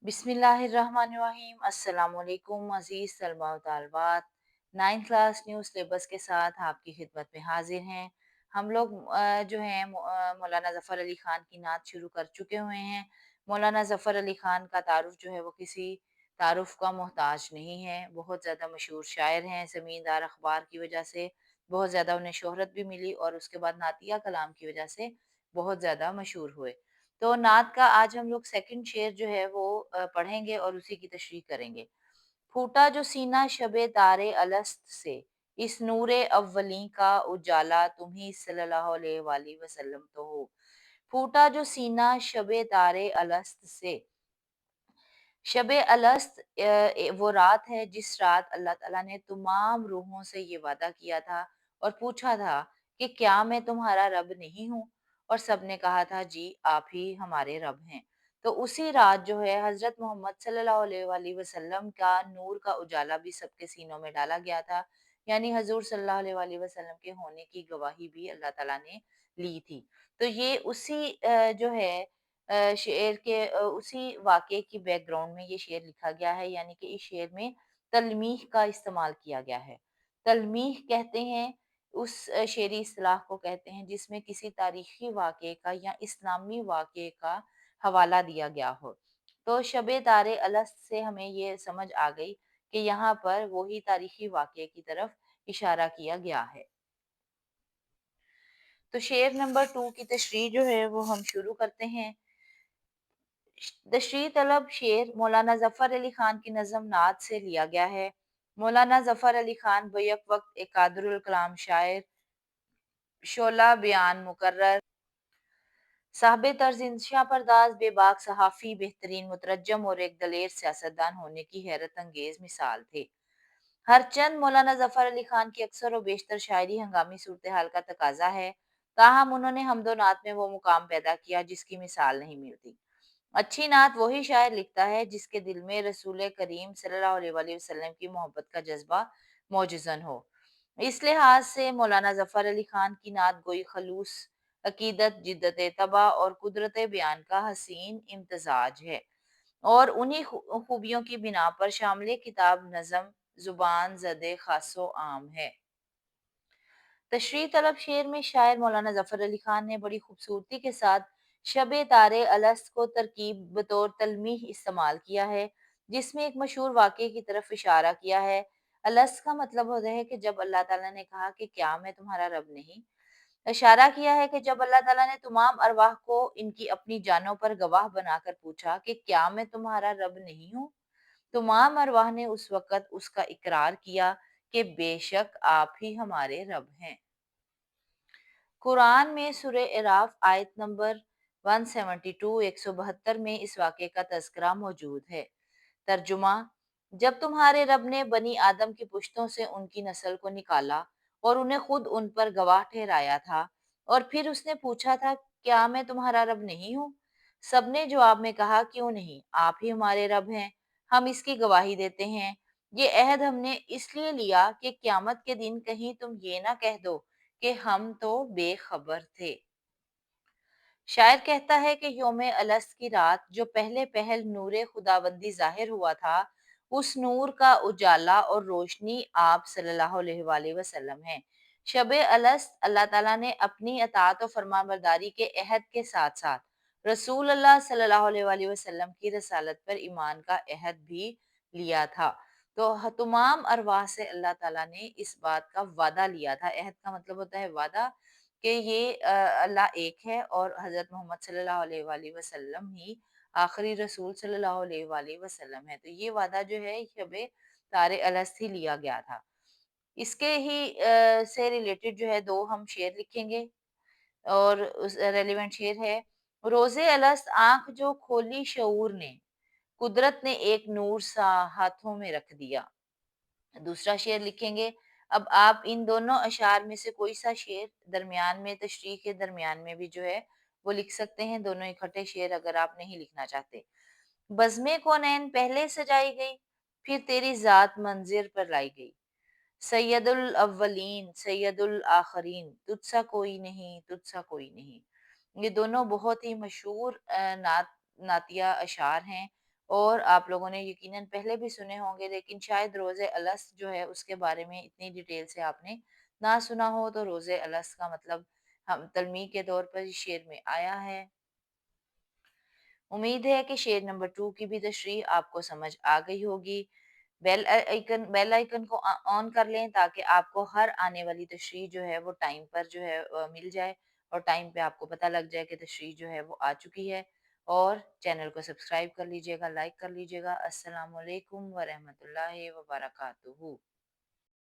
बिस्मिल्लाहिर्रहमानिर्रहीम। अस्सलाम वालेकुम अज़ीज़ तलबा व तालिबात। 9th क्लास न्यू सिलेबस के साथ आपकी खिदमत में हाजिर हैं। हम लोग जो हैं मौलाना ज़फ़र अली ख़ान की नात शुरू कर चुके हुए हैं। मौलाना ज़फ़र अली ख़ान का तारुफ़ जो है वो किसी तारुफ़ का मोहताज नहीं है। बहुत ज़्यादा मशहूर शायर हैं। ज़मींदार अख़बार की वजह से बहुत ज़्यादा उन्हें शोहरत भी मिली और उसके बाद नातिया कलाम की वजह से बहुत ज़्यादा मशहूर हुए। तो नात का आज हम लोग सेकंड शेर जो है वो पढ़ेंगे और उसी की तशरीह करेंगे। फूटा जो सीना शबे तारे अलस्त से, इस नूरे अव्वली का उजाला तुम ही सल्लल्लाहु अलैहि वसल्लम तो हो। फूटा जो सीना शबे तारे अलस्त से, शबे अलस्त वो रात है जिस रात अल्लाह ताला ने तमाम रूहों से ये वादा किया था और पूछा था कि क्या मैं तुम्हारा रब नहीं हूँ? और सबने कहा था जी आप ही हमारे रब हैं। तो उसी रात जो है हज़रत मोहम्मद सल्लल्लाहु अलैहि वसल्लम का नूर का उजाला भी सबके सीनों में डाला गया था। यानी हज़ूर सल्लल्लाहु अलैहि वसल्लम के होने की गवाही भी अल्लाह ताला ने ली थी। तो ये उसी जो है शेर के उसी वाक़ये की बैकग्राउंड में ये शेर लिखा गया है, यानी कि इस शेर में तलमीह का इस्तेमाल किया गया है। तलमीह कहते हैं उस शेरी इस्तिलाह को कहते हैं जिसमें किसी तारीख़ी वाक़ये का या इस्लामी वाक़ये का हवाला दिया गया हो। तो शब-ए तारे अलस्त से हमें ये समझ आ गई कि यहाँ पर वही तारीख़ी वाक़ये की तरफ इशारा किया गया है। तो शेर नंबर 2 की तशरीह जो है वो हम शुरू करते हैं। तशरीह तलब शेर मौलाना ज़फ़र अली ख़ान की नज़म नात से लिया गया है। मौलाना ज़फ़र अली ख़ान बैक वक़्त एक कादिरुल कलाम शायर, शोला बयान मुकर्रर, साहिब तर्ज इंशा परदाज़, बेबाक सहाफ़ी, बेहतरीन मुतरज्जम और एक दलेर सियासतदान होने की हैरत अंगेज़ मिसाल थे। हरचंद मौलाना ज़फ़र अली ख़ान की अक्सर और बेशतर शायरी हंगामी सूरत-ए-हाल का तकाज़ा है, ताहम उन्होंने हम्दो नात में वो मुकाम पैदा किया जिसकी मिसाल नहीं मिलती। अच्छी नात वही शायर लिखता है जिसके दिल में रसूल करीम सल्लल्लाहु अलैहि वसल्लम की मोहब्बत का जज्बा मौजज़न हो। इस लिहाज से मौलाना ज़फ़र अली ख़ान की नात गोई खलूस, अकीदत, जिद्दत तबा और कुदरत बयान का हसीन इम्तज़ाज है और उन्हीं खूबियों की बिना पर शामिल किताब नज़म ज़ुबान ज़द ख़ासो आम है। तशरीह तलब शेर में शायर मौलाना ज़फ़र अली ख़ान ने बड़ी खूबसूरती के साथ शब-ए तारे अलस्त को तरकीब बतौर तलमीह इस्तेमाल किया है, जिसमें एक मशहूर वाक़ये की तरफ इशारा किया है। अलस्त का मतलब होता है कि जब अल्लाह ताला ने कहा कि क्या मैं तुम्हारा रब नहीं? इशारा किया है कि जब अल्लाह ताला ने तमाम अरवाह को इनकी अपनी जानों पर गवाह बनाकर पूछा कि क्या मैं तुम्हारा रब नहीं हूँ? तमाम अरवाह ने उस वक़्त उसका इकरार किया कि बेशक आप ही हमारे रब हैं। कुरान में सूरह अराफ आयत नंबर 172 172 में इस वाक़ये का तज़किरा मौजूद है। तर्जुमा, जब तुम्हारे रब ने बनी आदम की पुश्तों से उनकी नस्ल को निकाला और उन्हें खुद उन पर गवाह ठहराया था और फिर उसने पूछा था क्या मैं तुम्हारा रब नहीं हूँ? सबने जवाब में कहा क्यों नहीं, आप ही हमारे रब हैं, हम इसकी गवाही देते हैं। ये अहद हमने इसलिए लिया कि क़यामत के दिन कहीं तुम ये ना कह दो कि हम तो बेखबर थे। शायर कहता है कि यौम अलस्त की रात जो पहले पहल नूरे खुदाबंदी जाहिर हुआ था, उस नूर का उजाला और रोशनी आप सल्लल्लाहु अलैहि वसल्लम है। शब अलस्त अल्लाह ताला ने अपनी अतात और फरमाबरदारी के अहद के साथ साथ रसूल अल्लाह सल्लल्लाहु अलैहि वसल्लम की रसालत पर ईमान का अहद भी लिया था। तो तमाम अरवाह से अल्लाह ताला ने इस बात का वादा लिया था। अहद का मतलब होता है वादा, कि ये अल्लाह एक है और हज़रत मोहम्मद सल्लल्लाहु अलैहि वसल्लम ही आखिरी रसूल सल्लल्लाहु अलैहि वसल्लम है। तो ये वादा जो है शब तारे अलस्त ही लिया गया था। इसके ही से रिलेटेड जो है 2 हम शेर लिखेंगे और उस रेलेवेंट शेर है, रोज़े अलस्त आँख जो खोली शऊर ने, कुदरत ने एक नूर सा हाथों में रख दिया। दूसरा शेर लिखेंगे। अब आप इन दोनों अशार में से कोई सा शेर दरमियान में तशरीह के दरमियान में भी जो है वो लिख सकते हैं, दोनों इकट्ठे शेर अगर आप नहीं लिखना चाहते। बज़्मे कौनैन पहले सजाई गई, फिर तेरी ज़ात मंज़िर पर लाई गई। सैयदुल अव्वलीन सैयदुल आखरीन, तुझसा कोई नहीं तुझसा कोई नहीं। ये दोनों बहुत ही मशहूर नातिया अशार हैं اور آپ لوگوں نے یقیناً پہلے بھی سنے ہوں گے، لیکن شاید روزے الست جو ہے اس کے بارے میں اتنی ڈیٹیل سے آپ نے نہ سنا ہو، تو روزے الست کا مطلب ہم تلمیح کے طور پر اس شعر میں آیا ہے۔ امید ہے کہ شعر نمبر 2 کی بھی تشریح آپ کو سمجھ آ گئی ہوگی۔ بیل آئیکن کو آن کر لیں تاکہ آپ کو ہر آنے والی تشریح جو ہے وہ ٹائم پر جو ہے مل جائے، اور ٹائم پہ آپ کو پتہ لگ جائے کہ تشریح جو ہے وہ آ چکی ہے۔ اور چینل کو سبسکرائب کر لیجئے گا، لائک کر لیجئے گا۔ السلام علیکم ورحمۃ اللہ وبرکاتہ۔